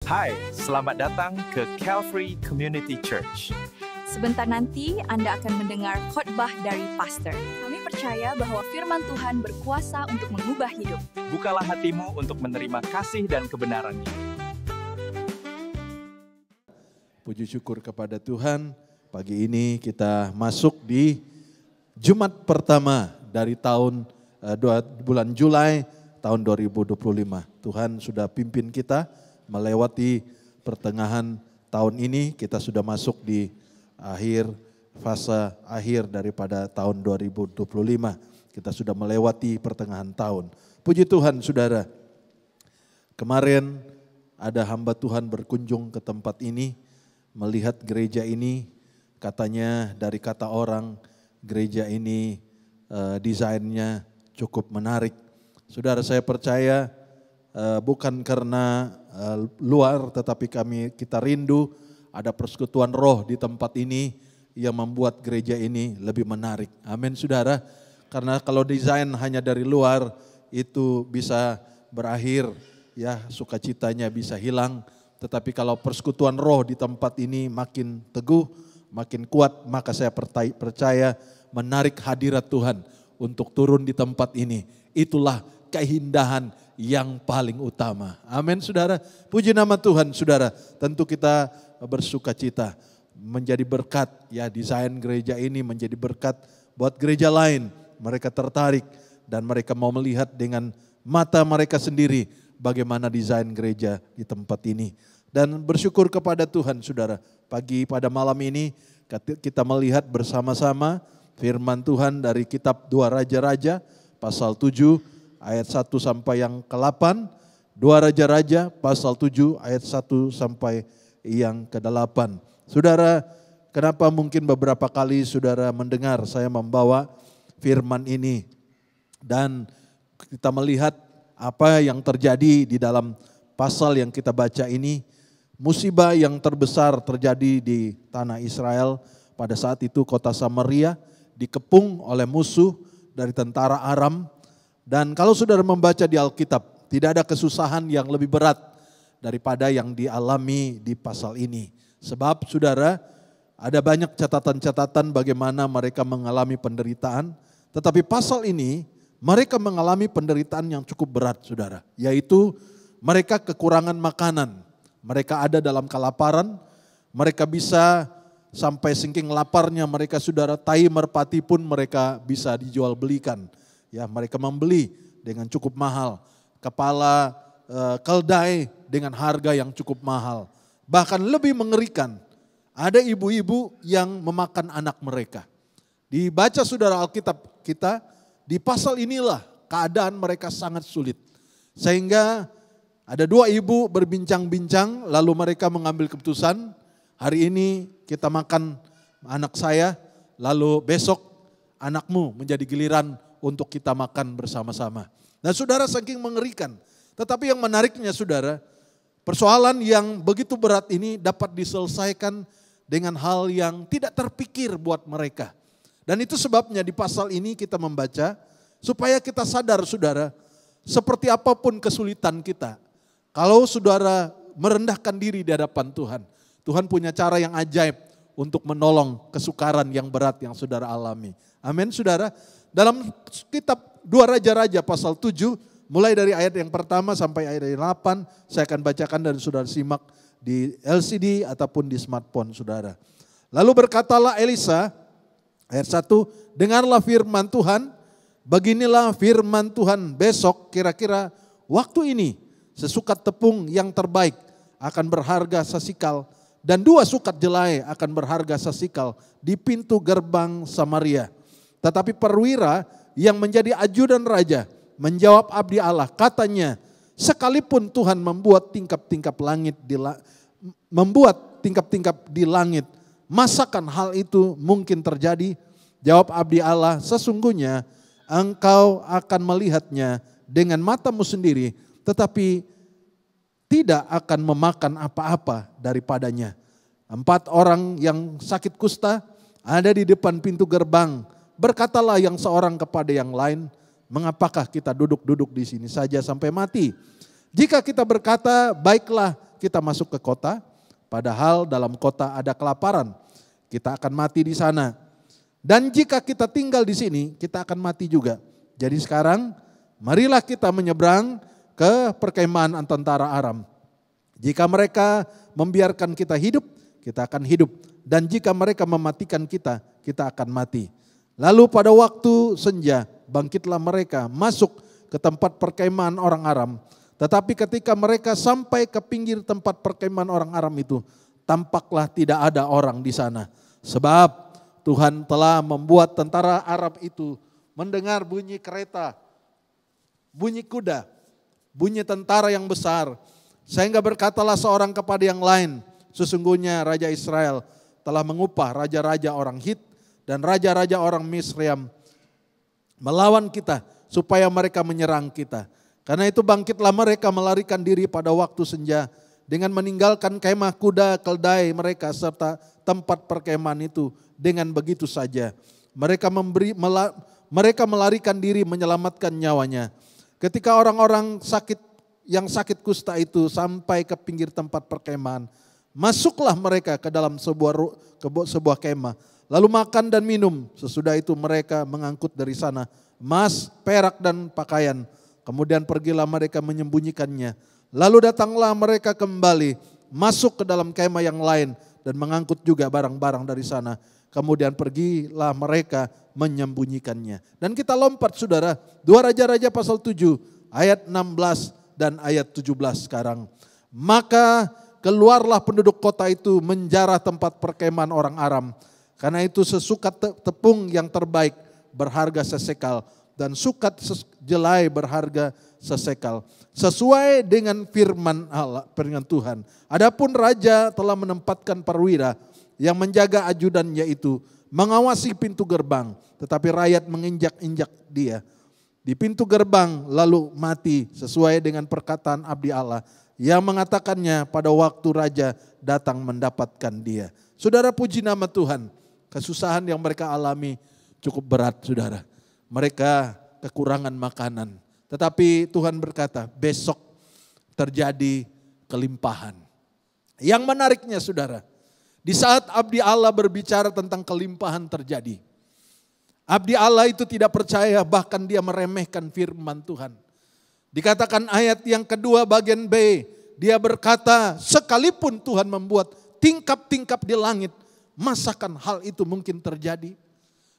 Hai, selamat datang ke Calvary Community Church. Sebentar nanti Anda akan mendengar khotbah dari pastor. Kami percaya bahwa firman Tuhan berkuasa untuk mengubah hidup. Bukalah hatimu untuk menerima kasih dan kebenarannya. Puji syukur kepada Tuhan, pagi ini kita masuk di Jumat pertama dari bulan Juli tahun 2025. Tuhan sudah pimpin kita melewati pertengahan tahun ini, kita sudah masuk di fase akhir daripada tahun 2025. Kita sudah melewati pertengahan tahun. Puji Tuhan saudara, kemarin ada hamba Tuhan berkunjung ke tempat ini, melihat gereja ini, katanya dari kata orang, gereja ini desainnya cukup menarik. Saudara, saya percaya bukan karena luar, tetapi kita rindu ada persekutuan roh di tempat ini yang membuat gereja ini lebih menarik. Amin saudara. Karena kalau desain hanya dari luar itu bisa berakhir, ya sukacitanya bisa hilang. Tetapi kalau persekutuan roh di tempat ini makin teguh, makin kuat, maka saya percaya menarik hadirat Tuhan untuk turun di tempat ini. Itulah keindahan yang paling utama. Amin saudara. Puji nama Tuhan saudara. Tentu kita bersuka cita menjadi berkat, ya desain gereja ini menjadi berkat buat gereja lain. Mereka tertarik dan mereka mau melihat dengan mata mereka sendiri bagaimana desain gereja di tempat ini. Dan bersyukur kepada Tuhan saudara. Pada malam ini kita melihat bersama-sama firman Tuhan dari kitab 2 Raja-Raja pasal 7 ayat 1 sampai yang ke-8. 2 Raja-Raja pasal 7 ayat 1 sampai yang ke-8. Saudara, kenapa mungkin beberapa kali saudara mendengar saya membawa firman ini. Dan kita melihat apa yang terjadi di dalam pasal yang kita baca ini. Musibah yang terbesar terjadi di tanah Israel. Pada saat itu kota Samaria dikepung oleh musuh dari tentara Aram. Dan kalau saudara membaca di Alkitab, tidak ada kesusahan yang lebih berat daripada yang dialami di pasal ini. Sebab saudara, ada banyak catatan-catatan bagaimana mereka mengalami penderitaan. Tetapi pasal ini, mereka mengalami penderitaan yang cukup berat saudara. Yaitu mereka kekurangan makanan. Mereka ada dalam kelaparan, mereka bisa sampai saking laparnya mereka saudara, tai merpati pun mereka bisa dijual belikan. Ya, mereka membeli dengan cukup mahal. Kepala keldai dengan harga yang cukup mahal. Bahkan lebih mengerikan, ada ibu-ibu yang memakan anak mereka. Dibaca saudara Alkitab kita, di pasal inilah keadaan mereka sangat sulit. Sehingga ada 2 ibu berbincang-bincang, lalu mereka mengambil keputusan, hari ini kita makan anak saya, lalu besok anakmu menjadi giliran untuk kita makan bersama-sama. Nah saudara, saking mengerikan. Tetapi yang menariknya saudara, persoalan yang begitu berat ini dapat diselesaikan dengan hal yang tidak terpikir buat mereka. Dan itu sebabnya di pasal ini kita membaca supaya kita sadar saudara, seperti apapun kesulitan kita, kalau saudara merendahkan diri di hadapan Tuhan, Tuhan punya cara yang ajaib untuk menolong kesukaran yang berat yang saudara alami. Amin saudara. Dalam kitab 2 Raja-Raja pasal 7, mulai dari ayat yang pertama sampai ayat yang 8, saya akan bacakan dan saudara simak di LCD ataupun di smartphone saudara. Lalu berkatalah Elisa, ayat 1, dengarlah firman Tuhan, beginilah firman Tuhan, besok kira-kira waktu ini sesukat tepung yang terbaik akan berharga sesikal dan 2 sukat jelai akan berharga sesikal di pintu gerbang Samaria. Tetapi perwira yang menjadi ajudan raja menjawab abdi Allah, katanya sekalipun Tuhan membuat tingkap-tingkap di langit, masakan hal itu mungkin terjadi? Jawab abdi Allah, sesungguhnya engkau akan melihatnya dengan matamu sendiri, tetapi tidak akan memakan apa-apa daripadanya. 4 orang yang sakit kusta ada di depan pintu gerbang. Berkatalah yang seorang kepada yang lain, mengapakah kita duduk-duduk di sini saja sampai mati? Jika kita berkata, baiklah kita masuk ke kota, padahal dalam kota ada kelaparan. Kita akan mati di sana. Dan jika kita tinggal di sini, kita akan mati juga. Jadi sekarang, marilah kita menyeberang ke perkemahan tentara Aram. Jika mereka membiarkan kita hidup, kita akan hidup. Dan jika mereka mematikan kita, kita akan mati. Lalu pada waktu senja, bangkitlah mereka masuk ke tempat perkemahan orang Aram. Tetapi ketika mereka sampai ke pinggir tempat perkemahan orang Aram itu, tampaklah tidak ada orang di sana. Sebab Tuhan telah membuat tentara Arab itu mendengar bunyi kereta, bunyi kuda, bunyi tentara yang besar. Sehingga berkatalah seorang kepada yang lain, sesungguhnya Raja Israel telah mengupah raja-raja orang Hit dan raja-raja orang Misraim melawan kita supaya mereka menyerang kita. Karena itu bangkitlah mereka melarikan diri pada waktu senja dengan meninggalkan kemah kuda keldai mereka serta tempat perkemahan itu dengan begitu saja. Mereka melarikan diri menyelamatkan nyawanya. Ketika orang-orang yang sakit kusta itu sampai ke pinggir tempat perkemahan, masuklah mereka ke dalam sebuah kemah. Lalu makan dan minum. Sesudah itu mereka mengangkut dari sana emas, perak dan pakaian. Kemudian pergilah mereka menyembunyikannya. Lalu datanglah mereka kembali masuk ke dalam kemah yang lain dan mengangkut juga barang-barang dari sana. Kemudian pergilah mereka menyembunyikannya. Dan kita lompat saudara, 2 Raja-Raja pasal 7 ayat 16 dan ayat 17 sekarang. Maka keluarlah penduduk kota itu menjarah tempat perkemahan orang Aram. Karena itu sesukat tepung yang terbaik berharga sesekal dan sukat jelai berharga sesekal. Sesuai dengan firman Allah, firman Tuhan. Adapun raja telah menempatkan perwira yang menjaga ajudannya itu, mengawasi pintu gerbang, tetapi rakyat menginjak-injak dia di pintu gerbang lalu mati sesuai dengan perkataan abdi Allah yang mengatakannya pada waktu raja datang mendapatkan dia. Saudara, puji nama Tuhan. Kesusahan yang mereka alami cukup berat saudara. Mereka kekurangan makanan. Tetapi Tuhan berkata besok terjadi kelimpahan. Yang menariknya saudara, di saat abdi Allah berbicara tentang kelimpahan terjadi, abdi Allah itu tidak percaya, bahkan dia meremehkan firman Tuhan. Dikatakan ayat yang kedua bagian B, dia berkata sekalipun Tuhan membuat tingkap-tingkap di langit, masakan hal itu mungkin terjadi?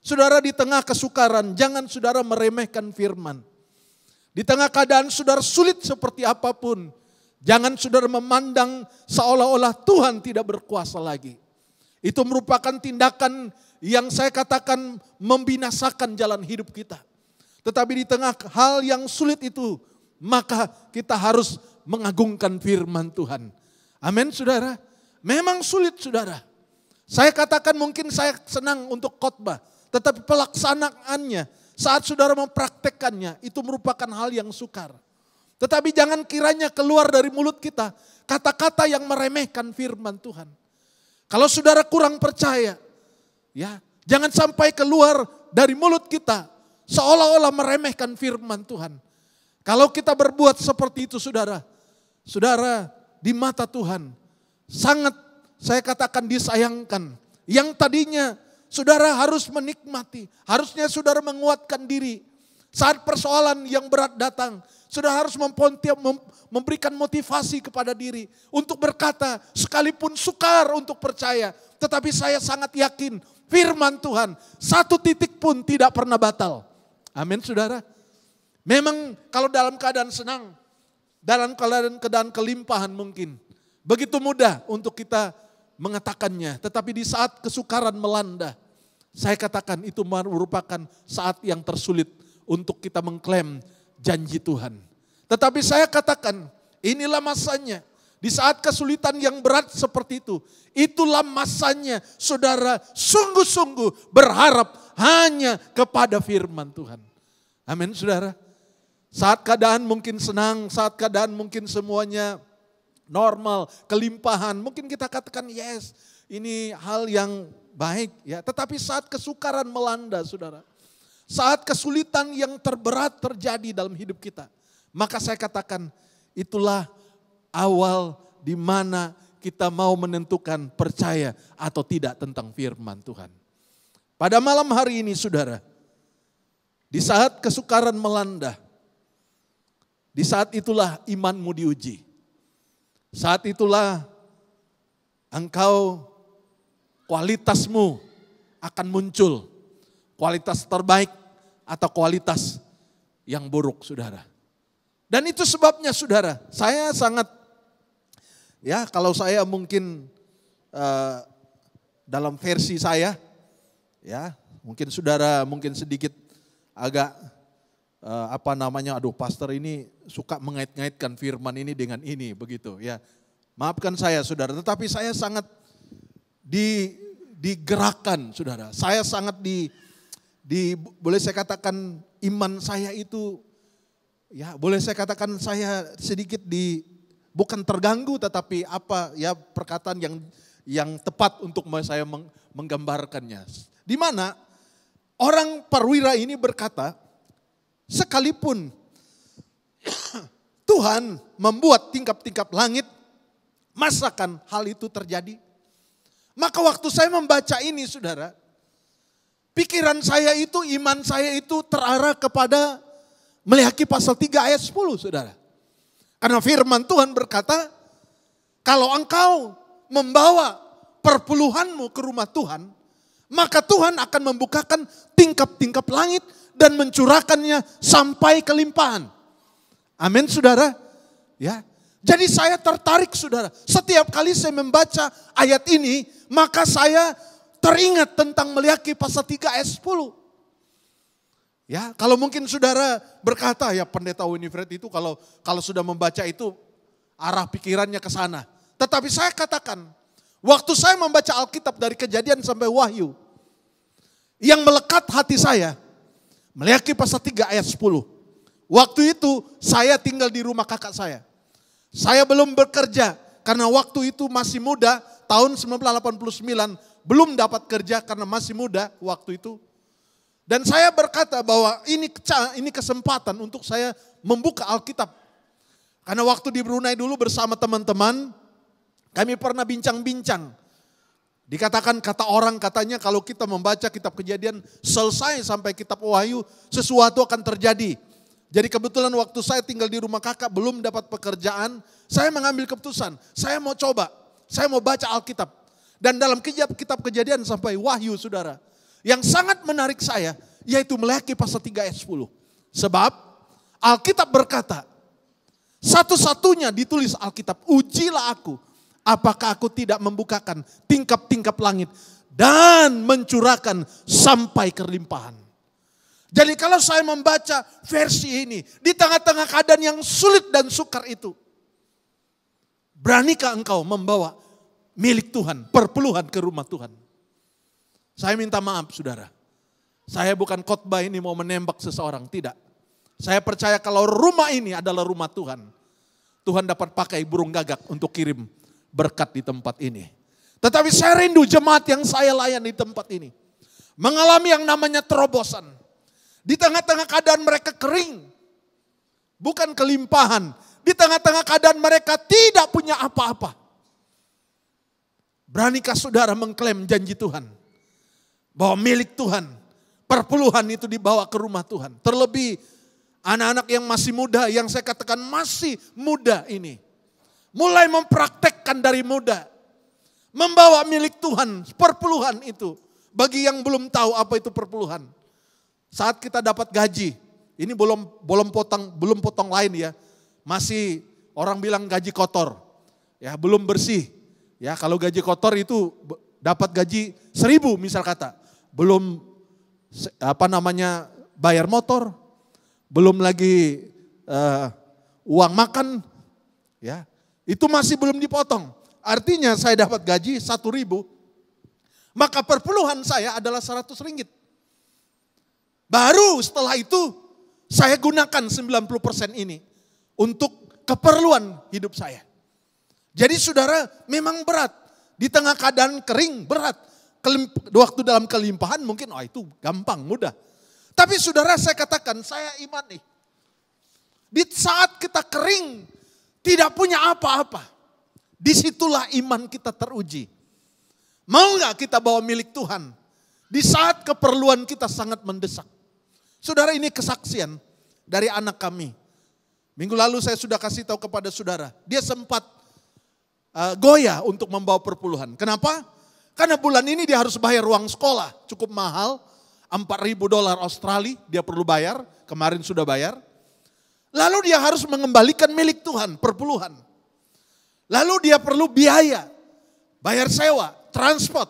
Saudara, di tengah kesukaran, jangan saudara meremehkan firman. Di tengah keadaan saudara sulit seperti apapun, jangan saudara memandang seolah-olah Tuhan tidak berkuasa lagi. Itu merupakan tindakan yang saya katakan membinasakan jalan hidup kita. Tetapi di tengah hal yang sulit itu, maka kita harus mengagungkan firman Tuhan. Amin saudara. Memang sulit saudara. Saya katakan mungkin saya senang untuk khotbah, tetapi pelaksanaannya saat saudara mempraktekkannya itu merupakan hal yang sukar. Tetapi jangan kiranya keluar dari mulut kita kata-kata yang meremehkan firman Tuhan. Kalau saudara kurang percaya, ya, jangan sampai keluar dari mulut kita seolah-olah meremehkan firman Tuhan. Kalau kita berbuat seperti itu saudara, di mata Tuhan sangat saya katakan disayangkan. Yang tadinya saudara harus menikmati, harusnya saudara menguatkan diri. Saat persoalan yang berat datang, saudara harus memberikan motivasi kepada diri untuk berkata, sekalipun sukar untuk percaya, tetapi saya sangat yakin firman Tuhan satu titik pun tidak pernah batal. Amin saudara. Memang kalau dalam keadaan senang, dalam keadaan kelimpahan mungkin begitu mudah untuk kita mengatakannya, tetapi di saat kesukaran melanda, saya katakan itu merupakan saat yang tersulit untuk kita mengklaim janji Tuhan. Tetapi saya katakan inilah masanya, di saat kesulitan yang berat seperti itu, itulah masanya saudara sungguh-sungguh berharap hanya kepada firman Tuhan. Amin saudara. Saat keadaan mungkin senang, saat keadaan mungkin semuanya normal, kelimpahan, mungkin kita katakan yes, ini hal yang baik ya. Tetapi saat kesukaran melanda saudara, saat kesulitan yang terberat terjadi dalam hidup kita, maka saya katakan itulah awal di mana kita mau menentukan percaya atau tidak tentang firman Tuhan. Pada malam hari ini saudara, di saat kesukaran melanda, di saat itulah imanmu diuji. Saat itulah engkau kualitasmu akan muncul. Kualitas terbaik atau kualitas yang buruk saudara. Dan itu sebabnya saudara, saya sangat, ya kalau saya mungkin dalam versi saya, ya mungkin saudara mungkin sedikit agak aduh pastor ini suka mengait-ngaitkan firman ini dengan ini begitu ya. Maafkan saya saudara, tetapi saya sangat digerakkan saudara. Saya sangat boleh saya katakan iman saya itu, ya boleh saya katakan saya sedikit bukan terganggu tetapi perkataan yang tepat untuk saya menggambarkannya. Di mana orang perwira ini berkata, sekalipun Tuhan membuat tingkap-tingkap langit, masakan hal itu terjadi? Maka waktu saya membaca ini saudara, pikiran saya itu, iman saya itu terarah kepada Meleakhi pasal 3 ayat 10 saudara. Karena firman Tuhan berkata, kalau engkau membawa perpuluhanmu ke rumah Tuhan, maka Tuhan akan membukakan tingkap-tingkap langit dan mencurahkannya sampai kelimpahan. Amin saudara. Ya. Jadi saya tertarik saudara. Setiap kali saya membaca ayat ini, maka saya teringat tentang Meleakhi pasal 3 ayat 10. Ya, kalau mungkin saudara berkata, ya pendeta Winifred itu kalau sudah membaca itu arah pikirannya ke sana. Tetapi saya katakan, waktu saya membaca Alkitab dari Kejadian sampai Wahyu, yang melekat hati saya, Meleakhi pasal 3 ayat 10. Waktu itu saya tinggal di rumah kakak saya. Saya belum bekerja karena waktu itu masih muda, tahun 1989 belum dapat kerja karena masih muda waktu itu. Dan saya berkata bahwa ini kesempatan untuk saya membuka Alkitab. Karena waktu di Brunei dulu bersama teman-teman, kami pernah bincang-bincang. Dikatakan kata orang katanya kalau kita membaca kitab Kejadian selesai sampai kitab Wahyu, sesuatu akan terjadi. Jadi kebetulan waktu saya tinggal di rumah kakak belum dapat pekerjaan, saya mengambil keputusan, saya mau coba, saya mau baca Alkitab. Dan dalam kitab Kejadian sampai Wahyu saudara, yang sangat menarik saya, yaitu Meleakhi pasal 3 ayat 10. Sebab Alkitab berkata, satu-satunya ditulis Alkitab, ujilah aku, apakah aku tidak membukakan tingkap-tingkap langit dan mencurahkan sampai kelimpahan. Jadi kalau saya membaca versi ini, di tengah-tengah keadaan yang sulit dan sukar itu, beranikah engkau membawa milik Tuhan, perpuluhan ke rumah Tuhan? Saya minta maaf saudara, saya bukan khotbah ini mau menembak seseorang, tidak. Saya percaya kalau rumah ini adalah rumah Tuhan, Tuhan dapat pakai burung gagak untuk kirim berkat di tempat ini. Tetapi saya rindu jemaat yang saya layani di tempat ini mengalami yang namanya terobosan. Di tengah-tengah keadaan mereka kering, bukan kelimpahan. Di tengah-tengah keadaan mereka tidak punya apa-apa. Beranikah saudara mengklaim janji Tuhan? Bahwa milik Tuhan, perpuluhan itu dibawa ke rumah Tuhan. Terlebih anak-anak yang masih muda, yang saya katakan masih muda ini. Mulai mempraktekkan dari muda. Membawa milik Tuhan, perpuluhan itu. Bagi yang belum tahu apa itu perpuluhan. Saat kita dapat gaji, ini belum potong lain ya. Masih orang bilang gaji kotor. Ya, belum bersih. Ya, kalau gaji kotor itu dapat gaji 1.000 misal kata. Belum bayar motor, belum lagi uang makan, ya itu masih belum dipotong. Artinya saya dapat gaji 1.000, maka perpuluhan saya adalah 100 ringgit. Baru setelah itu saya gunakan 90% ini untuk keperluan hidup saya. Jadi saudara memang berat, di tengah keadaan kering berat. Waktu dalam kelimpahan mungkin itu gampang, mudah. Tapi saudara saya katakan, saya iman nih. Di saat kita kering, tidak punya apa-apa. Disitulah iman kita teruji. Mau nggak kita bawa milik Tuhan di saat keperluan kita sangat mendesak? Saudara, ini kesaksian dari anak kami. Minggu lalu saya sudah kasih tahu kepada saudara. Dia sempat goyah untuk membawa perpuluhan. Kenapa? Karena bulan ini dia harus bayar uang sekolah. Cukup mahal. $4.000 Australia dia perlu bayar. Kemarin sudah bayar. Lalu dia harus mengembalikan milik Tuhan, perpuluhan. Lalu dia perlu biaya. Bayar sewa, transport.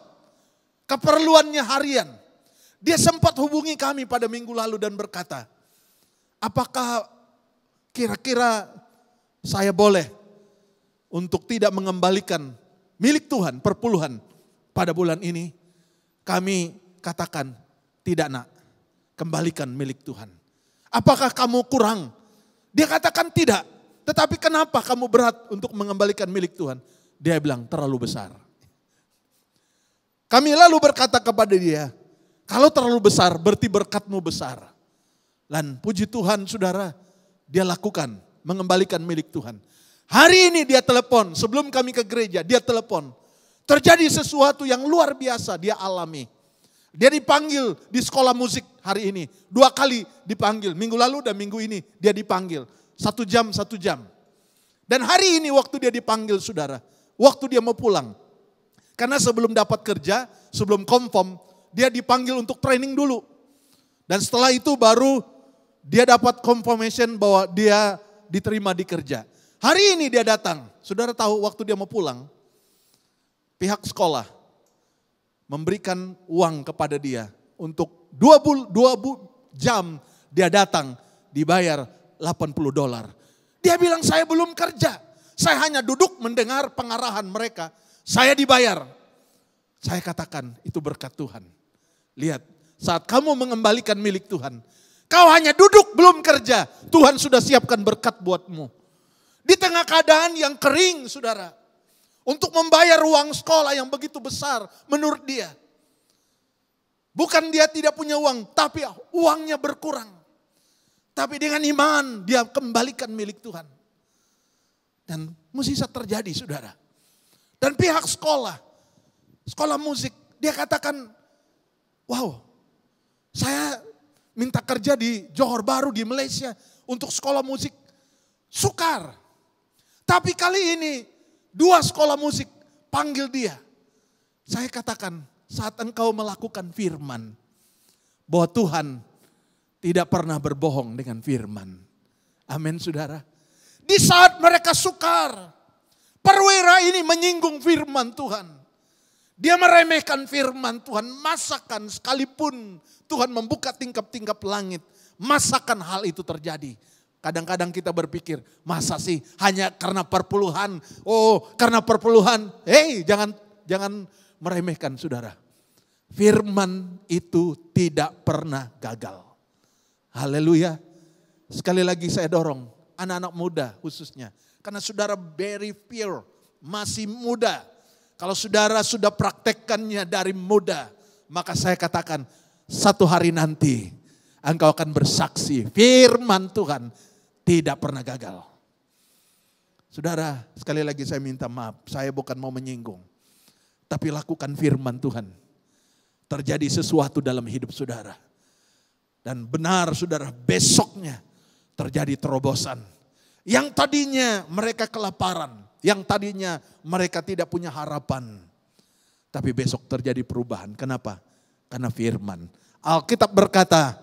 Keperluannya harian. Dia sempat hubungi kami pada minggu lalu dan berkata, apakah kira-kira saya boleh untuk tidak mengembalikan milik Tuhan, perpuluhan pada bulan ini? Kami katakan, tidak nak, kembalikan milik Tuhan. Apakah kamu kurang? Dia katakan tidak, tetapi kenapa kamu berat untuk mengembalikan milik Tuhan? Dia bilang terlalu besar. Kami lalu berkata kepada dia, kalau terlalu besar berarti berkatmu besar. Dan puji Tuhan saudara, dia lakukan, mengembalikan milik Tuhan. Hari ini dia telepon, sebelum kami ke gereja, dia telepon. Terjadi sesuatu yang luar biasa dia alami. Dia dipanggil di sekolah musik hari ini. 2 kali dipanggil, minggu lalu dan minggu ini dia dipanggil. 1 jam. Dan hari ini waktu dia dipanggil saudara, waktu dia mau pulang. Karena sebelum dapat kerja, sebelum confirm, dia dipanggil untuk training dulu. Dan setelah itu baru dia dapat confirmation bahwa dia diterima di kerja. Hari ini dia datang. Saudara tahu waktu dia mau pulang, pihak sekolah memberikan uang kepada dia untuk 2 jam dia datang dibayar $80. Dia bilang saya belum kerja. Saya hanya duduk mendengar pengarahan mereka. Saya dibayar. Saya katakan itu berkat Tuhan. Lihat, saat kamu mengembalikan milik Tuhan, kau hanya duduk belum kerja, Tuhan sudah siapkan berkat buatmu. Di tengah keadaan yang kering saudara, untuk membayar uang sekolah yang begitu besar menurut dia. Bukan dia tidak punya uang, tapi uangnya berkurang. Tapi dengan iman dia kembalikan milik Tuhan. Dan mukjizat terjadi saudara. Dan pihak sekolah musik, dia katakan, wow, saya minta kerja di Johor Bahru di Malaysia untuk sekolah musik. Sukar. Tapi kali ini 2 sekolah musik panggil dia. Saya katakan, saat engkau melakukan firman, bahwa Tuhan tidak pernah berbohong dengan firman. Amin saudara. Di saat mereka sukar, perwira ini menyinggung firman Tuhan. Dia meremehkan firman Tuhan, masakan sekalipun Tuhan membuka tingkap-tingkap langit, masakan hal itu terjadi. Kadang-kadang kita berpikir, masa sih hanya karena perpuluhan? Oh, karena perpuluhan. Hei, jangan meremehkan saudara. Firman itu tidak pernah gagal. Haleluya. Sekali lagi saya dorong anak-anak muda khususnya. Karena saudara very pure, masih muda. Kalau saudara sudah praktekkannya dari muda, maka saya katakan satu hari nanti engkau akan bersaksi firman Tuhan tidak pernah gagal. Saudara, sekali lagi saya minta maaf, saya bukan mau menyinggung. Tapi lakukan firman Tuhan. Terjadi sesuatu dalam hidup saudara. Dan benar saudara, besoknya terjadi terobosan. Yang tadinya mereka kelaparan, yang tadinya mereka tidak punya harapan. Tapi besok terjadi perubahan. Kenapa? Karena firman. Alkitab berkata,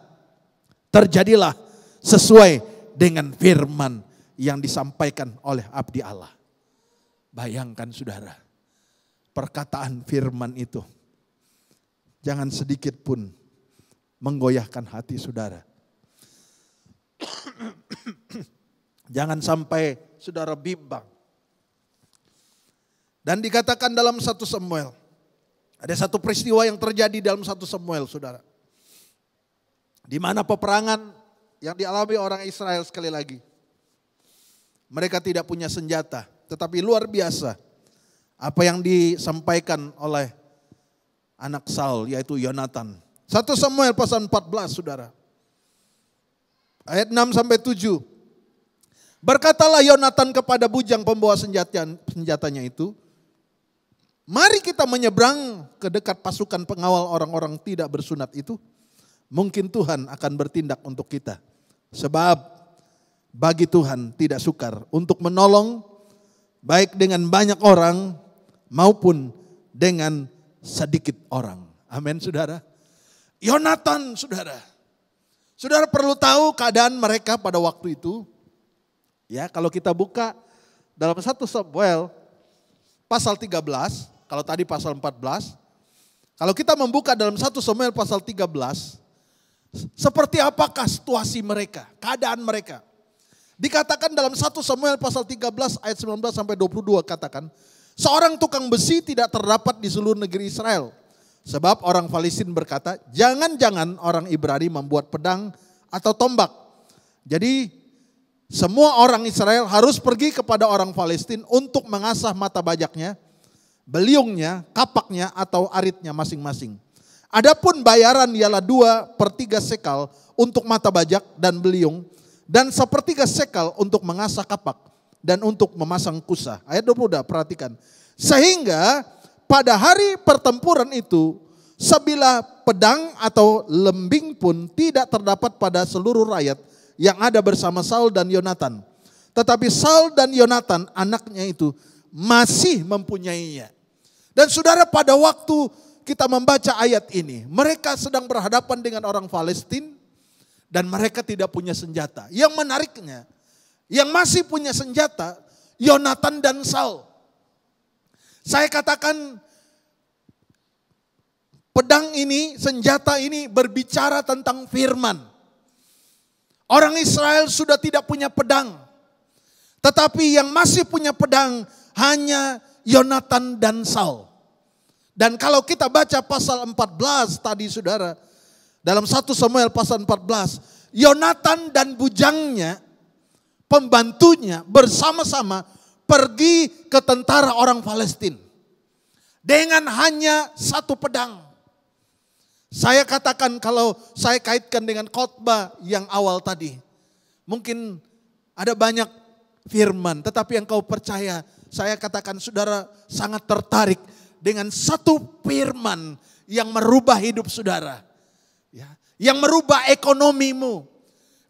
terjadilah sesuai dengan firman yang disampaikan oleh abdi Allah. Bayangkan saudara, perkataan firman itu jangan sedikit pun menggoyahkan hati saudara. Jangan sampai saudara bimbang. Dan dikatakan dalam 1 Samuel, ada satu peristiwa yang terjadi dalam 1 Samuel saudara. Di mana peperangan yang dialami orang Israel sekali lagi. Mereka tidak punya senjata, tetapi luar biasa apa yang disampaikan oleh anak Saul yaitu Yonatan. 1 Samuel pasal 14 saudara. Ayat 6 sampai 7. Berkatalah Yonatan kepada bujang pembawa senjatanya itu, mari kita menyeberang ke dekat pasukan pengawal orang-orang tidak bersunat itu. Mungkin Tuhan akan bertindak untuk kita. Sebab bagi Tuhan tidak sukar untuk menolong baik dengan banyak orang maupun dengan sedikit orang. Amin, saudara. Yonatan, saudara. Saudara perlu tahu keadaan mereka pada waktu itu. Ya, kalau kita buka dalam 1 Samuel pasal 13, kalau tadi pasal 14. Kalau kita membuka dalam 1 Samuel pasal 13, seperti apakah situasi mereka, keadaan mereka. Dikatakan dalam 1 Samuel pasal 13 ayat 19 sampai 22 katakan, seorang tukang besi tidak terdapat di seluruh negeri Israel. Sebab orang Filistin berkata, jangan-jangan orang Ibrani membuat pedang atau tombak. Jadi semua orang Israel harus pergi kepada orang Filistin untuk mengasah mata bajaknya, beliungnya, kapaknya atau aritnya masing-masing. Adapun bayaran ialah 2/3 sekal untuk mata bajak dan beliung, dan 1/3 sekal untuk mengasah kapak dan untuk memasang kusa. Ayat 20 perhatikan. Sehingga pada hari pertempuran itu, sebilah pedang atau lembing pun tidak terdapat pada seluruh rakyat yang ada bersama Saul dan Yonatan. Tetapi Saul dan Yonatan anaknya itu masih mempunyainya. Dan saudara, pada waktu kita membaca ayat ini, mereka sedang berhadapan dengan orang Palestina dan mereka tidak punya senjata. Yang menariknya, yang masih punya senjata, Yonatan dan Saul. Saya katakan pedang ini, senjata ini berbicara tentang firman. Orang Israel sudah tidak punya pedang. Tetapi yang masih punya pedang hanya Yonatan dan Saul. Dan kalau kita baca pasal 14 tadi saudara, dalam 1 Samuel pasal 14, Yonatan dan bujangnya, pembantunya bersama-sama pergi ke tentara orang Palestina. Dengan hanya satu pedang. Saya katakan kalau saya kaitkan dengan khotbah yang awal tadi. Mungkin ada banyak firman, tetapi yang kau percaya, saya katakan saudara sangat tertarik dengan satu firman yang merubah hidup saudara. Ya, yang merubah ekonomimu.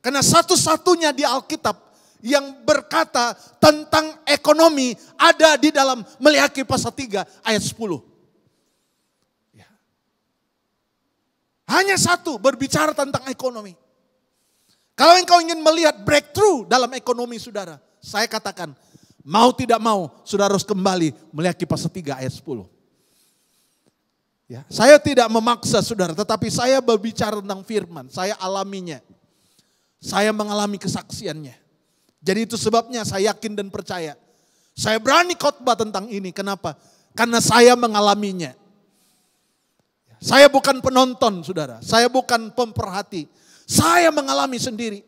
Karena satu-satunya di Alkitab yang berkata tentang ekonomi ada di dalam Meleakhi pasal 3 ayat 10. Hanya satu berbicara tentang ekonomi. Kalau engkau ingin melihat breakthrough dalam ekonomi saudara, saya katakan mau tidak mau saudara harus kembali Meleakhi pasal 3 ayat 10. Ya, saya tidak memaksa saudara, tetapi saya berbicara tentang firman, saya alaminya. Saya mengalami kesaksiannya. Jadi itu sebabnya saya yakin dan percaya. Saya berani khotbah tentang ini. Kenapa? Karena saya mengalaminya. Saya bukan penonton saudara, saya bukan pemerhati. Saya mengalami sendiri.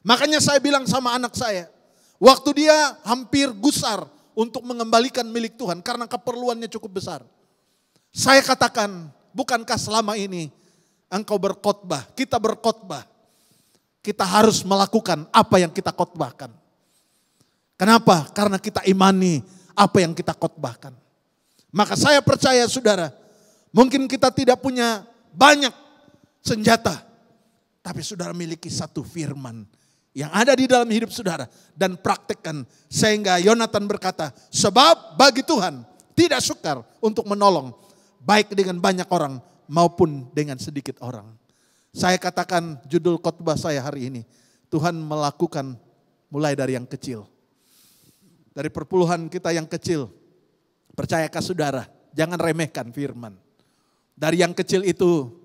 Makanya saya bilang sama anak saya, waktu dia hampir gusar untuk mengembalikan milik Tuhan karena keperluannya cukup besar. Saya katakan, bukankah selama ini engkau berkhotbah, kita berkhotbah. Kita harus melakukan apa yang kita khotbahkan. Kenapa? Karena kita imani apa yang kita khotbahkan. Maka saya percaya saudara, mungkin kita tidak punya banyak senjata, tapi saudara miliki satu firman yang ada di dalam hidup saudara dan praktekkan. Sehingga Yonatan berkata, sebab bagi Tuhan tidak sukar untuk menolong baik dengan banyak orang maupun dengan sedikit orang. Saya katakan judul khotbah saya hari ini, Tuhan melakukan mulai dari yang kecil. Dari perpuluhan kita yang kecil, percayakah saudara, jangan remehkan firman. Dari yang kecil itu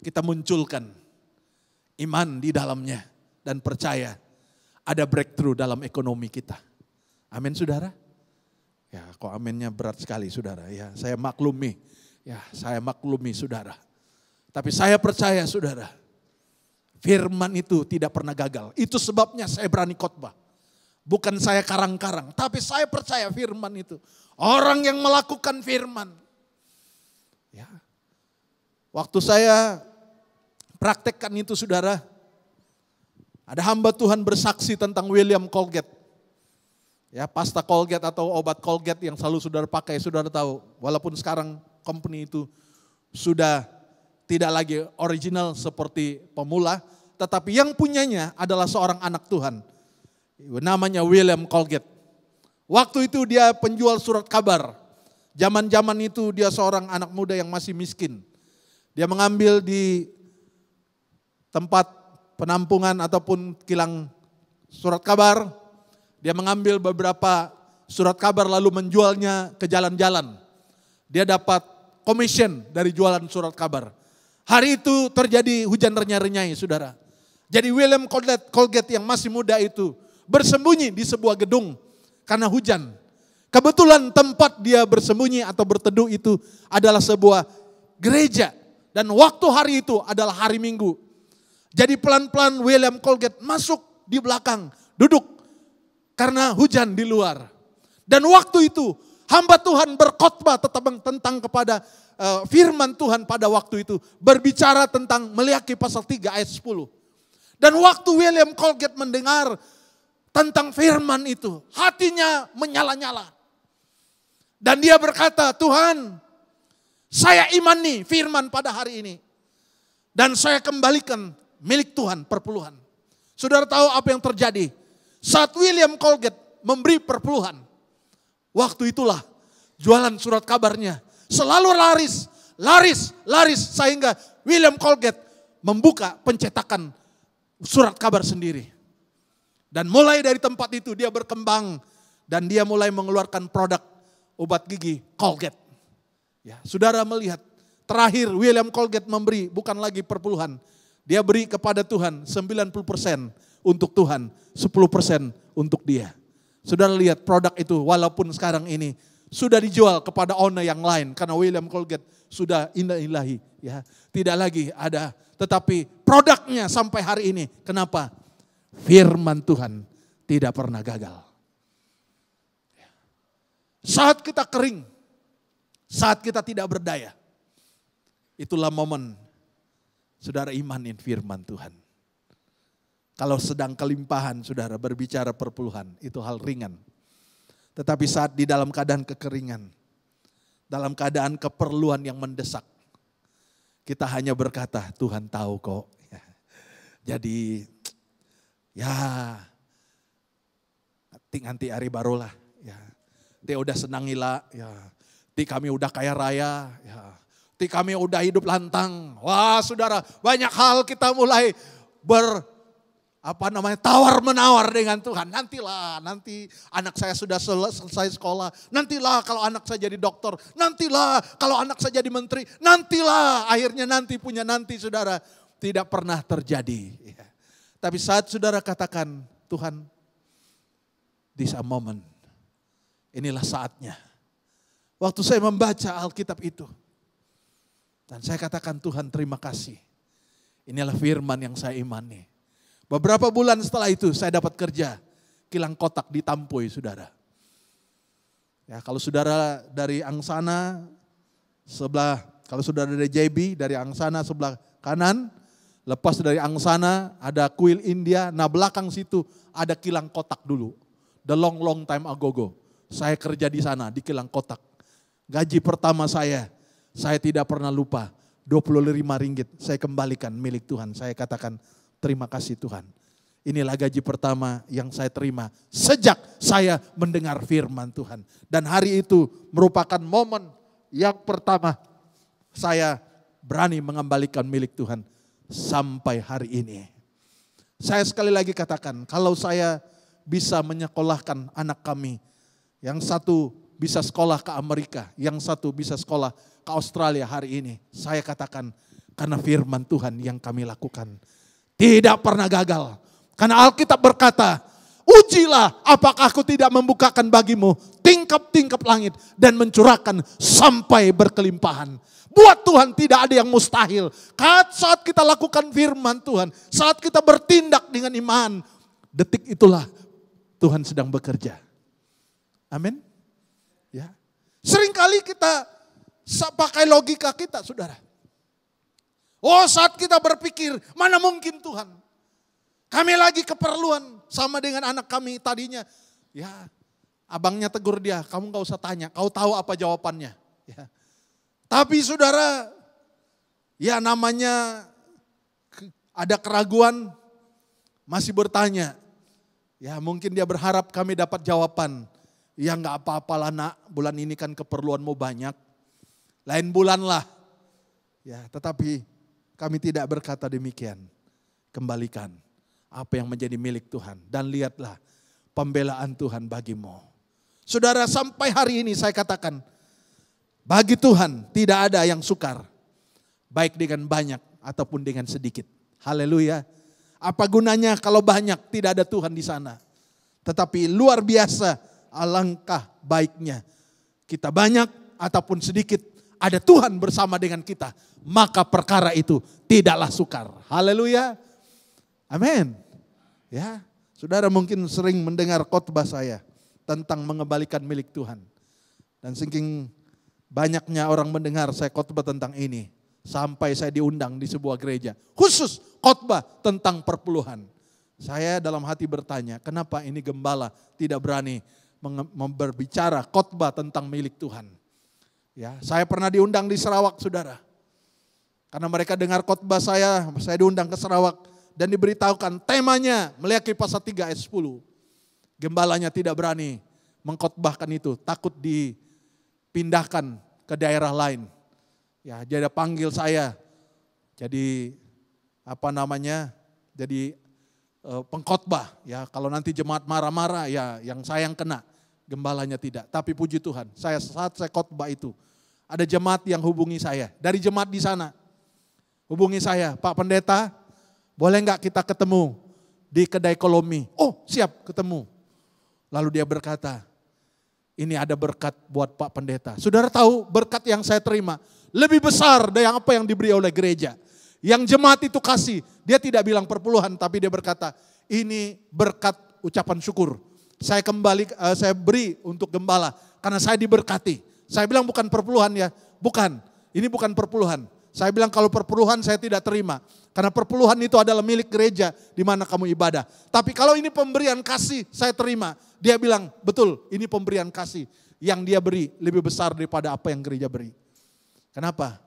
kita munculkan iman di dalamnya dan percaya ada breakthrough dalam ekonomi kita. Amin saudara? Ya kok aminnya berat sekali saudara. Ya saya maklumi. Ya saya maklumi saudara. Tapi saya percaya saudara, firman itu tidak pernah gagal. Itu sebabnya saya berani khotbah. Bukan saya karang-karang, tapi saya percaya firman itu. Orang yang melakukan firman. Ya. Waktu saya praktekkan itu saudara, ada hamba Tuhan bersaksi tentang William Colgate. Ya, pasta Colgate atau obat Colgate yang selalu saudara pakai, saudara tahu. Walaupun sekarang company itu sudah tidak lagi original seperti pemula, tetapi yang punyanya adalah seorang anak Tuhan. Namanya William Colgate. Waktu itu dia penjual surat kabar. Zaman-zaman itu dia seorang anak muda yang masih miskin. Dia mengambil di tempat penampungan ataupun kilang surat kabar. Dia mengambil beberapa surat kabar lalu menjualnya ke jalan-jalan. Dia dapat commission dari jualan surat kabar. Hari itu terjadi hujan renyai-renyai, saudara. Jadi William Colgate yang masih muda itu bersembunyi di sebuah gedung karena hujan. Kebetulan tempat dia bersembunyi atau berteduh itu adalah sebuah gereja. Dan waktu hari itu adalah hari Minggu. Jadi pelan-pelan William Colgate masuk di belakang, duduk. Karena hujan di luar. Dan waktu itu hamba Tuhan berkhotbah tentang kepada firman Tuhan pada waktu itu. Berbicara tentang Meleakhi pasal 3 ayat 10. Dan waktu William Colgate mendengar tentang firman itu, hatinya menyala-nyala. Dan dia berkata, Tuhan, saya imani firman pada hari ini. Dan saya kembalikan milik Tuhan perpuluhan. Saudara tahu apa yang terjadi? Saat William Colgate memberi perpuluhan, waktu itulah jualan surat kabarnya selalu laris sehingga William Colgate membuka pencetakan surat kabar sendiri. Dan mulai dari tempat itu dia berkembang dan dia mulai mengeluarkan produk obat gigi Colgate. Ya, saudara melihat terakhir William Colgate memberi bukan lagi perpuluhan, dia beri kepada Tuhan 90% untuk Tuhan, 10% untuk dia. Saudara lihat produk itu walaupun sekarang ini sudah dijual kepada owner yang lain karena William Colgate sudah ilahi, ya. Tidak lagi ada, tetapi produknya sampai hari ini. Kenapa? Firman Tuhan tidak pernah gagal. Saat kita kering, saat kita tidak berdaya, itulah momen saudara imanin firman Tuhan. Kalau sedang kelimpahan, saudara berbicara perpuluhan, itu hal ringan. Tetapi saat di dalam keadaan kekeringan, dalam keadaan keperluan yang mendesak, kita hanya berkata, Tuhan tahu kok. Jadi, ya, nanti hari barulah. Ya, dia udah senangilah. Ya, kami udah kaya raya. Ya, kami udah hidup lantang. Wah, saudara, banyak hal kita mulai tawar menawar dengan Tuhan. Nanti anak saya sudah selesai sekolah. Nantilah kalau anak saya jadi dokter. Nantilah kalau anak saya jadi menteri. Nantilah, akhirnya nanti punya nanti, saudara. Tidak pernah terjadi. Ya. Tapi saat saudara katakan, Tuhan, this a moment. Inilah saatnya. Waktu saya membaca Alkitab itu. Dan saya katakan, Tuhan terima kasih. Inilah firman yang saya imani. Beberapa bulan setelah itu saya dapat kerja kilang kotak di Tampoy, saudara. Ya, kalau saudara dari Angsana sebelah, kalau saudara dari JB dari Angsana sebelah kanan, lepas dari Angsana ada kuil India, nah belakang situ ada kilang kotak dulu. The long time ago. Saya kerja di sana di kilang kotak. Gaji pertama saya tidak pernah lupa, 25 ringgit saya kembalikan milik Tuhan. Saya katakan, terima kasih Tuhan. Inilah gaji pertama yang saya terima sejak saya mendengar firman Tuhan. Dan hari itu merupakan momen yang pertama saya berani mengembalikan milik Tuhan sampai hari ini. Saya sekali lagi katakan, kalau saya bisa menyekolahkan anak kami, yang satu bisa sekolah ke Amerika, yang satu bisa sekolah ke Australia hari ini, saya katakan karena firman Tuhan yang kami lakukan. Tidak pernah gagal. Karena Alkitab berkata, ujilah apakah aku tidak membukakan bagimu tingkap-tingkap langit dan mencurahkan sampai berkelimpahan. Buat Tuhan tidak ada yang mustahil. Saat kita lakukan firman Tuhan, saat kita bertindak dengan iman, detik itulah Tuhan sedang bekerja. Amin. Ya. Seringkali kita pakai logika kita, saudara. Oh, saat kita berpikir, mana mungkin Tuhan. Kami lagi keperluan sama dengan anak kami tadinya. Ya, Abangnya tegur dia, kamu gak usah tanya, kau tahu apa jawabannya. Ya. Tapi saudara, ya namanya ada keraguan, masih bertanya. Ya mungkin dia berharap kami dapat jawaban. Ya gak apa-apalah nak, bulan ini kan keperluanmu banyak. Lain bulan lah. Ya, tetapi kami tidak berkata demikian. Kembalikan apa yang menjadi milik Tuhan. Dan lihatlah pembelaan Tuhan bagimu. Saudara, sampai hari ini saya katakan, bagi Tuhan tidak ada yang sukar. Baik dengan banyak ataupun dengan sedikit. Haleluya. Apa gunanya kalau banyak tidak ada Tuhan di sana. Tetapi luar biasa, alangkah baiknya. Kita banyak ataupun sedikit, ada Tuhan bersama dengan kita. Maka perkara itu tidaklah sukar. Haleluya. Amin. Ya, saudara mungkin sering mendengar khotbah saya tentang mengembalikan milik Tuhan. Dan saking banyaknya orang mendengar saya khotbah tentang ini. Sampai saya diundang di sebuah gereja. Khusus khotbah tentang perpuluhan. Saya dalam hati bertanya, kenapa ini gembala tidak berani berbicara khotbah tentang milik Tuhan. Ya, saya pernah diundang di Sarawak, saudara. Karena mereka dengar khotbah saya diundang ke Sarawak. Dan diberitahukan temanya Meleakhi pasal 3 ayat 10. Gembalanya tidak berani mengkhotbahkan itu, takut dipindahkan ke daerah lain. Ya, dia panggil saya jadi jadi pengkhotbah. Ya, kalau nanti jemaat marah-marah ya yang saya yang kena, gembalanya tidak. Tapi puji Tuhan, saat saya khotbah itu ada jemaat yang hubungi saya dari jemaat di sana. Hubungi saya, Pak Pendeta, boleh enggak kita ketemu di kedai Kolomi? Oh, siap, ketemu. Lalu dia berkata, ini ada berkat buat Pak Pendeta. Saudara tahu berkat yang saya terima lebih besar dari apa yang diberi oleh gereja. Yang jemaat itu kasih, dia tidak bilang perpuluhan, tapi dia berkata, ini berkat ucapan syukur. Saya beri untuk gembala karena saya diberkati. Saya bilang bukan perpuluhan ya, bukan. Ini bukan perpuluhan. Saya bilang kalau perpuluhan saya tidak terima. Karena perpuluhan itu adalah milik gereja di mana kamu ibadah. Tapi kalau ini pemberian kasih saya terima. Dia bilang betul ini pemberian kasih. Yang dia beri lebih besar daripada apa yang gereja beri. Kenapa?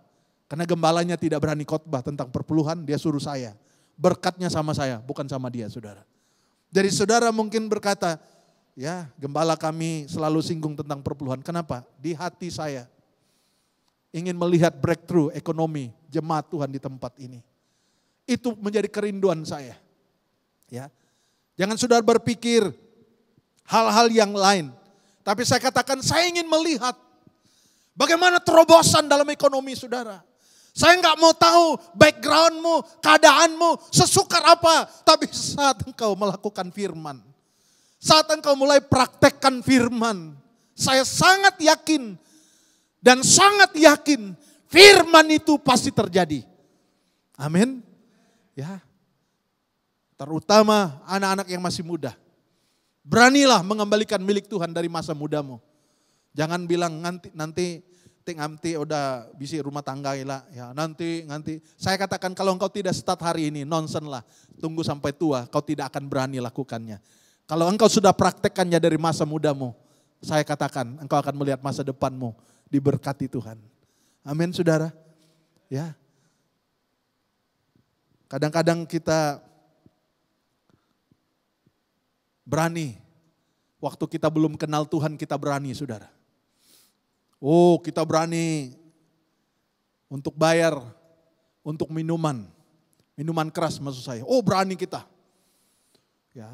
Karena gembalanya tidak berani khotbah tentang perpuluhan, dia suruh saya. Berkatnya sama saya, bukan sama dia, saudara. Jadi saudara mungkin berkata, ya gembala kami selalu singgung tentang perpuluhan. Kenapa? Di hati saya ingin melihat breakthrough ekonomi jemaat Tuhan di tempat ini. Itu menjadi kerinduan saya. Ya, jangan saudara berpikir hal-hal yang lain. Tapi saya katakan saya ingin melihat bagaimana terobosan dalam ekonomi saudara. Saya nggak mau tahu backgroundmu, keadaanmu, sesukar apa. Tapi saat engkau melakukan firman, saat engkau mulai praktekkan firman, saya sangat yakin dan sangat yakin firman itu pasti terjadi. Amin. Ya. Terutama anak-anak yang masih muda. Beranilah mengembalikan milik Tuhan dari masa mudamu. Jangan bilang nanti udah bisa rumah tangga ya nanti. Saya katakan kalau engkau tidak start hari ini, nonsen lah. Tunggu sampai tua, kau tidak akan berani lakukannya. Kalau engkau sudah praktekkannya dari masa mudamu, saya katakan engkau akan melihat masa depanmu diberkati Tuhan. Amin saudara. Ya. Kadang-kadang kita berani, waktu kita belum kenal Tuhan kita berani saudara. Oh, kita berani untuk bayar untuk minuman keras maksud saya. Oh, berani kita. Ya,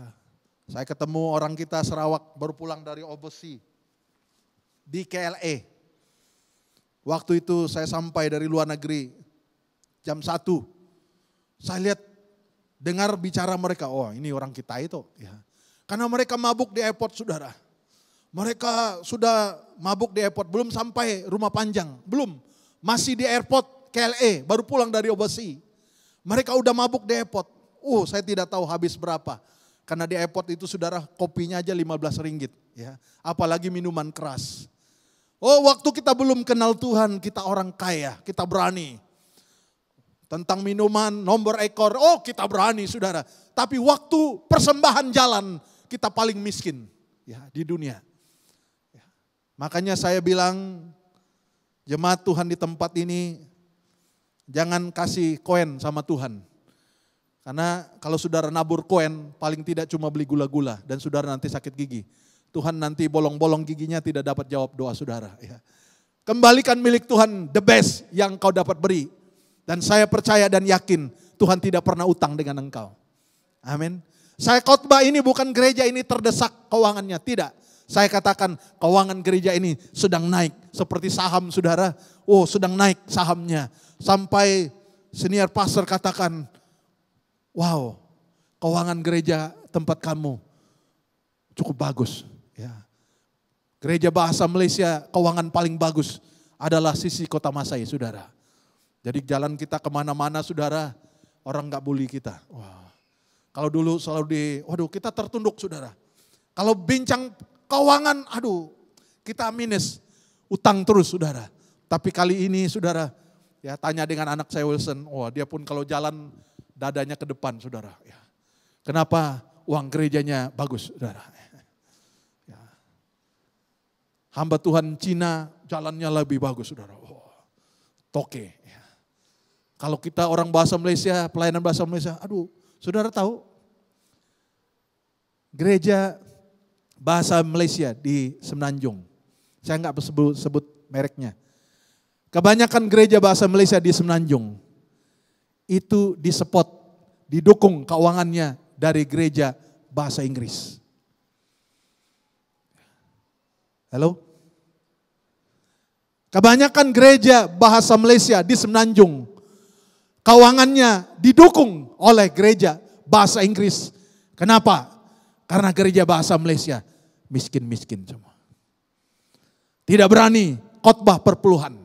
saya ketemu orang kita Sarawak baru pulang dari Obosi di KLE. Waktu itu saya sampai dari luar negeri jam 1. Saya lihat dengar bicara mereka, oh ini orang kita itu. Ya. Karena mereka mabuk di airport saudara. Mereka sudah mabuk di airport, belum sampai rumah panjang, belum. Masih di airport KLE, baru pulang dari Obosi. Mereka udah mabuk di airport. Saya tidak tahu habis berapa. Karena di airport itu saudara kopinya aja 15 ringgit. Ya. Apalagi minuman keras. Waktu kita belum kenal Tuhan, kita orang kaya, kita berani. Tentang minuman, nomor ekor, kita berani saudara. Tapi waktu persembahan jalan, kita paling miskin ya di dunia. Makanya saya bilang, jemaat Tuhan di tempat ini, jangan kasih koin sama Tuhan. Karena kalau saudara nabur koin, paling tidak cuma beli gula-gula dan saudara nanti sakit gigi. Tuhan nanti bolong-bolong giginya tidak dapat jawab doa saudara. Ya. Kembalikan milik Tuhan the best yang kau dapat beri. Dan saya percaya dan yakin Tuhan tidak pernah utang dengan engkau. Amin. Saya khotbah ini bukan gereja ini terdesak keuangannya, tidak. Saya katakan keuangan gereja ini sedang naik seperti saham saudara. Oh sedang naik sahamnya. Sampai senior pastor katakan, wow keuangan gereja tempat kamu cukup bagus. Ya. Gereja Bahasa Malaysia keuangan paling bagus adalah sisi Kota Masai saudara. Jadi jalan kita kemana-mana saudara, orang gak bully kita. Wah. Kalau dulu selalu waduh kita tertunduk saudara. Kalau bincang keuangan, aduh kita minus, utang terus saudara. Tapi kali ini saudara, ya tanya dengan anak saya Wilson, wah dia pun kalau jalan dadanya ke depan saudara. Ya. Kenapa? Uang gerejanya bagus saudara. Ya. Hamba Tuhan Cina jalannya lebih bagus saudara. Oh, toke. Ya. Kalau kita orang bahasa Malaysia, pelayanan bahasa Malaysia, aduh saudara tahu gereja Bahasa Malaysia di Semenanjung. Saya nggak sebut mereknya. Kebanyakan gereja Bahasa Malaysia di Semenanjung itu disupport, didukung keuangannya dari gereja Bahasa Inggris. Halo? Kebanyakan gereja Bahasa Malaysia di Semenanjung keuangannya didukung oleh gereja Bahasa Inggris. Kenapa? Karena gereja Bahasa Malaysia miskin-miskin semua. Tidak berani khotbah perpuluhan.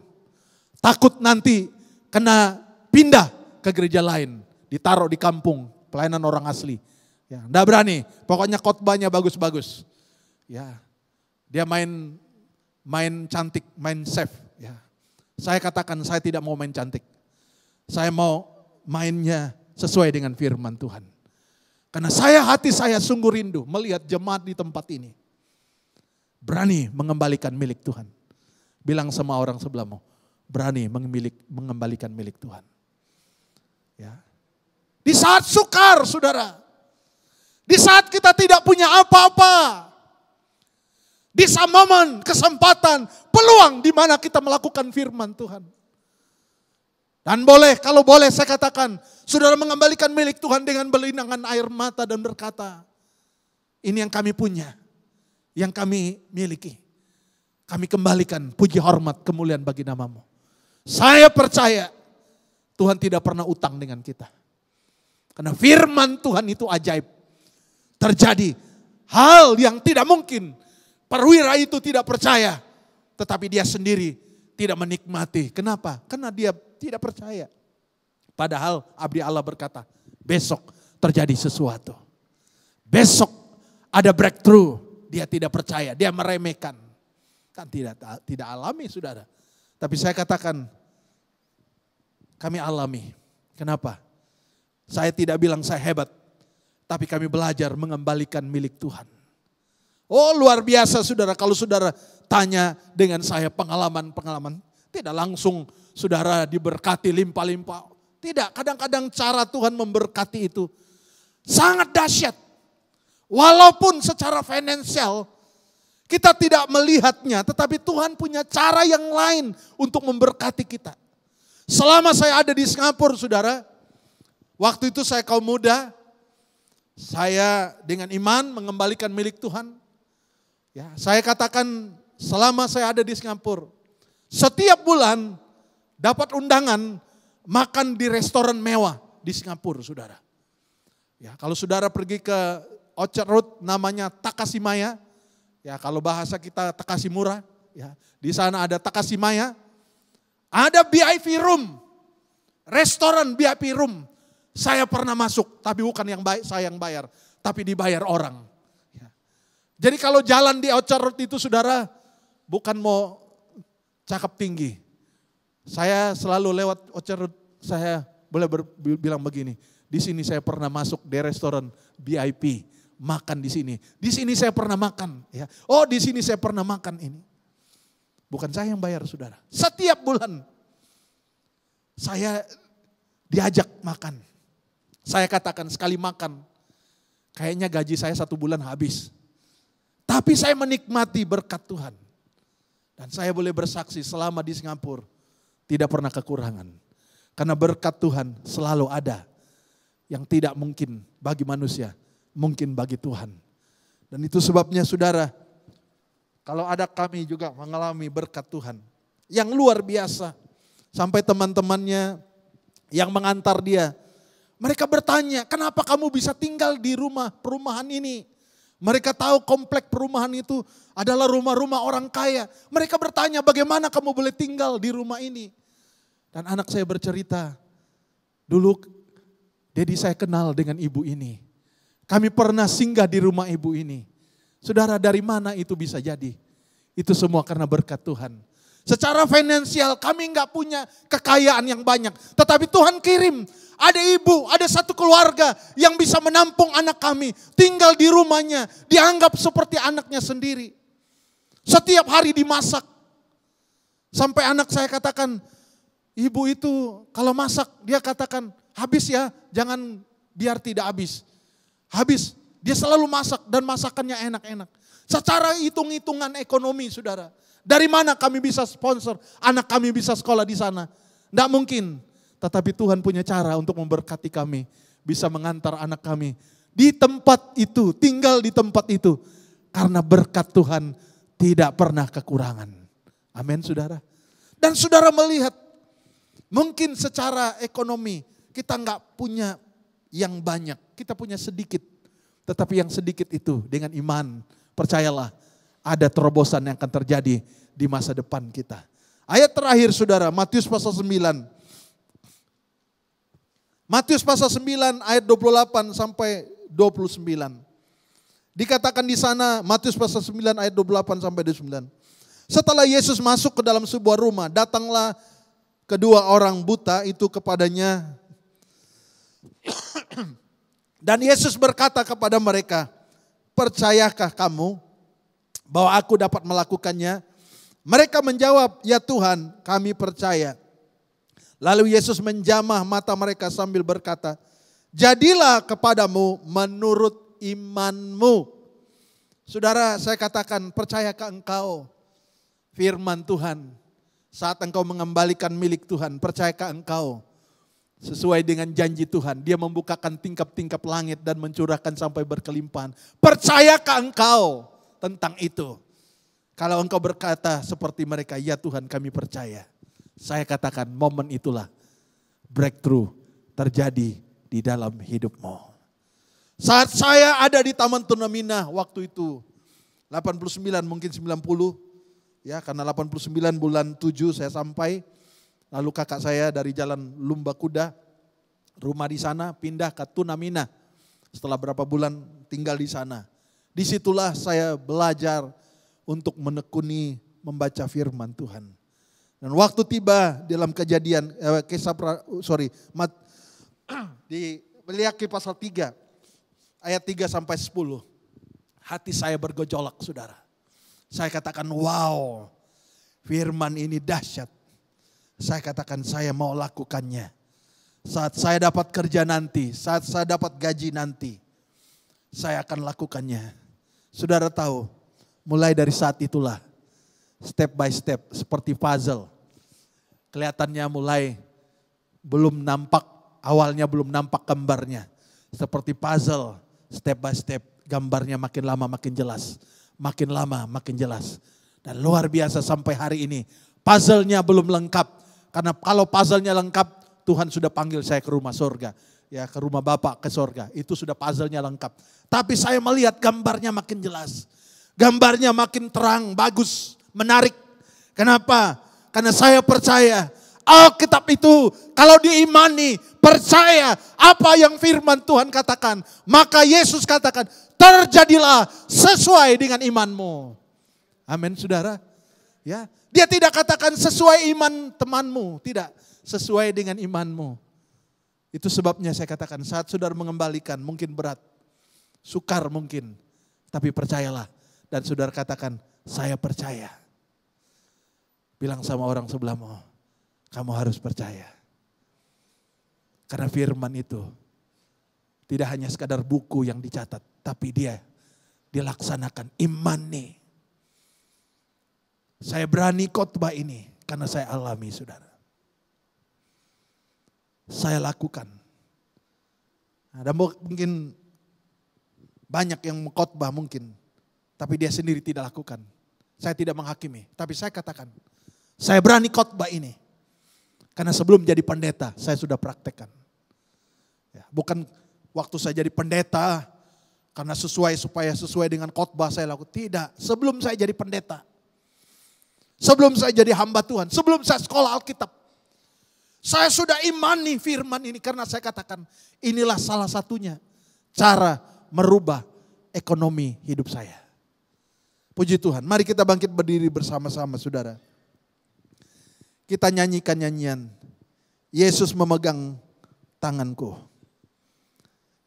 Takut nanti kena pindah ke gereja lain. Ditaruh di kampung, pelayanan orang asli. Ya, enggak berani, pokoknya khotbahnya bagus-bagus. Ya, dia main cantik, main safe. Ya. Saya katakan saya tidak mau main cantik. Saya mau mainnya sesuai dengan firman Tuhan. Karena hati saya sungguh rindu melihat jemaat di tempat ini. Berani mengembalikan milik Tuhan. Bilang sama orang sebelahmu, berani mengembalikan milik Tuhan. Ya. Di saat sukar saudara. Di saat kita tidak punya apa-apa. Di saat momen, kesempatan, peluang di mana kita melakukan firman Tuhan. Dan kalau boleh saya katakan, saudara mengembalikan milik Tuhan dengan berlinangan air mata dan berkata, ini yang kami punya, yang kami miliki. Kami kembalikan puji hormat kemuliaan bagi namamu. Saya percaya Tuhan tidak pernah utang dengan kita. Karena firman Tuhan itu ajaib. Terjadi hal yang tidak mungkin. Perwira itu tidak percaya, tetapi dia sendiri tidak menikmati. Kenapa? Karena dia tidak percaya. Padahal abdi Allah berkata, besok terjadi sesuatu. Besok ada breakthrough. Dia tidak percaya, dia meremehkan. Kan tidak alami saudara. Tapi saya katakan, kami alami. Kenapa? Saya tidak bilang saya hebat. Tapi kami belajar mengembalikan milik Tuhan. Oh luar biasa saudara, kalau saudara tanya dengan saya pengalaman. Tidak langsung saudara diberkati limpah-limpah. Tidak, kadang-kadang cara Tuhan memberkati itu sangat dahsyat. Walaupun secara finansial kita tidak melihatnya, tetapi Tuhan punya cara yang lain untuk memberkati kita. Selama saya ada di Singapura saudara, waktu itu saya kaum muda, saya dengan iman mengembalikan milik Tuhan. Ya, saya katakan selama saya ada di Singapura, setiap bulan dapat undangan makan di restoran mewah di Singapura, saudara. Ya, kalau saudara pergi ke Orchard Road namanya Takashimaya, ya kalau bahasa kita Takashimura, ya di sana ada Takashimaya, ada VIP room, restoran VIP room. Saya pernah masuk, tapi bukan saya yang bayar, tapi dibayar orang. Ya. Jadi kalau jalan di Orchard Road itu saudara, bukan mau cakep tinggi. Saya selalu lewat Orchard Road, saya boleh bilang begini, di sini saya pernah masuk di restoran VIP, makan di sini. Di sini saya pernah makan, ya. Oh, di sini saya pernah makan ini. Bukan saya yang bayar saudara. Setiap bulan saya diajak makan. Saya katakan sekali makan, kayaknya gaji saya 1 bulan habis. Tapi saya menikmati berkat Tuhan. Dan saya boleh bersaksi selama di Singapura tidak pernah kekurangan. Karena berkat Tuhan selalu ada. Yang tidak mungkin bagi manusia, mungkin bagi Tuhan. Dan itu sebabnya saudara, kalau ada kami juga mengalami berkat Tuhan yang luar biasa. Sampai teman-temannya yang mengantar dia, mereka bertanya, kenapa kamu bisa tinggal di rumah perumahan ini? Mereka tahu komplek perumahan itu adalah rumah-rumah orang kaya. Mereka bertanya, bagaimana kamu boleh tinggal di rumah ini? Dan anak saya bercerita, dulu Dedi saya kenal dengan ibu ini. Kami pernah singgah di rumah ibu ini. Saudara, dari mana itu bisa jadi? Itu semua karena berkat Tuhan. Secara finansial kami nggak punya kekayaan yang banyak. Tetapi Tuhan kirim, ada ibu, ada satu keluarga yang bisa menampung anak kami. Tinggal di rumahnya, dianggap seperti anaknya sendiri. Setiap hari dimasak. Sampai anak saya katakan, ibu itu kalau masak dia katakan, habis ya, jangan biar tidak habis. Habis, dia selalu masak dan masakannya enak-enak. Secara hitung-hitungan ekonomi saudara. Dari mana kami bisa sponsor, anak kami bisa sekolah di sana? Tidak mungkin. Tetapi Tuhan punya cara untuk memberkati kami. Bisa mengantar anak kami di tempat itu, tinggal di tempat itu. Karena berkat Tuhan tidak pernah kekurangan. Amin saudara. Dan saudara melihat, mungkin secara ekonomi kita nggak punya yang banyak. Kita punya sedikit. Tetapi yang sedikit itu dengan iman, percayalah ada terobosan yang akan terjadi di masa depan kita. Ayat terakhir saudara, Matius pasal 9. Matius pasal 9 ayat 28 sampai 29. Dikatakan di sana, Matius pasal 9 ayat 28 sampai 29. Setelah Yesus masuk ke dalam sebuah rumah, datanglah kedua orang buta itu kepadanya. Dan Yesus berkata kepada mereka, percayakah kamu bahwa aku dapat melakukannya? Mereka menjawab, ya Tuhan, kami percaya. Lalu Yesus menjamah mata mereka sambil berkata, jadilah kepadamu menurut imanmu. Saudara, saya katakan, percayakah engkau firman Tuhan saat engkau mengembalikan milik Tuhan? Percayakah engkau sesuai dengan janji Tuhan, dia membukakan tingkap-tingkap langit dan mencurahkan sampai berkelimpahan? Percayakah engkau tentang itu? Kalau engkau berkata seperti mereka, ya Tuhan kami percaya. Saya katakan momen itulah breakthrough terjadi di dalam hidupmu. Saat saya ada di Taman Tunamina waktu itu, 89 mungkin 90, ya karena 89 bulan 7 saya sampai. Lalu kakak saya dari jalan Lumba Kuda, rumah di sana, pindah ke Tunamina. Setelah berapa bulan tinggal di sana. Disitulah saya belajar untuk menekuni membaca firman Tuhan. Dan waktu tiba dalam kejadian, di Meliaki pasal 3, ayat 3 sampai 10. Hati saya bergejolak saudara. Saya katakan wow, firman ini dahsyat. Saya katakan saya mau lakukannya. Saat saya dapat kerja nanti, saat saya dapat gaji nanti, saya akan lakukannya. Saudara tahu, mulai dari saat itulah, step by step, seperti puzzle. Kelihatannya mulai belum nampak, awalnya belum nampak gambarnya. Seperti puzzle, step by step, gambarnya makin lama makin jelas. Makin lama makin jelas. Dan luar biasa sampai hari ini, puzzle-nya belum lengkap. Karena kalau puzzle-nya lengkap, Tuhan sudah panggil saya ke rumah surga. Ya, ke rumah Bapak ke surga. Itu sudah puzzle-nya lengkap. Tapi saya melihat gambarnya makin jelas. Gambarnya makin terang, bagus, menarik. Kenapa? Karena saya percaya Alkitab itu kalau diimani, percaya apa yang firman Tuhan katakan. Maka Yesus katakan, terjadilah sesuai dengan imanmu. Amin saudara. Ya, dia tidak katakan sesuai iman temanmu, tidak, sesuai dengan imanmu. Itu sebabnya saya katakan saat saudara mengembalikan mungkin berat, sukar mungkin, tapi percayalah dan saudara katakan saya percaya. Bilang sama orang sebelahmu, kamu harus percaya. Karena firman itu tidak hanya sekadar buku yang dicatat, tapi dia dilaksanakan. Iman nih. Saya berani khotbah ini karena saya alami, saudara. Saya lakukan. Ada mungkin banyak yang mengkhotbah mungkin, tapi dia sendiri tidak lakukan. Saya tidak menghakimi, tapi saya katakan, saya berani khotbah ini. Karena sebelum jadi pendeta, saya sudah praktekkan. Ya, bukan waktu saya jadi pendeta, karena supaya sesuai dengan khotbah saya lakukan. Tidak, sebelum saya jadi pendeta. Sebelum saya jadi hamba Tuhan, sebelum saya sekolah Alkitab. Saya sudah imani firman ini karena saya katakan, inilah salah satunya cara merubah ekonomi hidup saya. Puji Tuhan, mari kita bangkit berdiri bersama-sama, saudara. Kita nyanyikan nyanyian, Yesus memegang tanganku.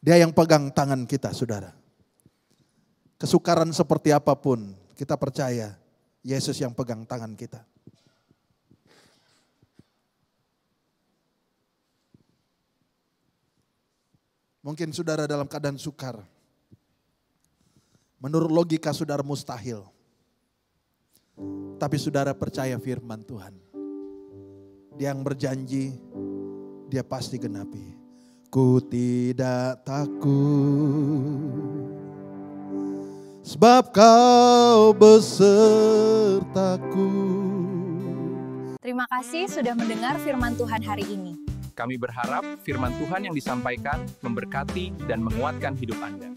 Dia yang pegang tangan kita, saudara. Kesukaran seperti apapun, kita percaya Yesus yang pegang tangan kita. Mungkin saudara dalam keadaan sukar. Menurut logika saudara mustahil. Tapi saudara percaya firman Tuhan. Dia yang berjanji, dia pasti genapi. Ku tidak takut, sebab kau besertaku. Terima kasih sudah mendengar firman Tuhan hari ini. Kami berharap firman Tuhan yang disampaikan memberkati dan menguatkan hidup Anda.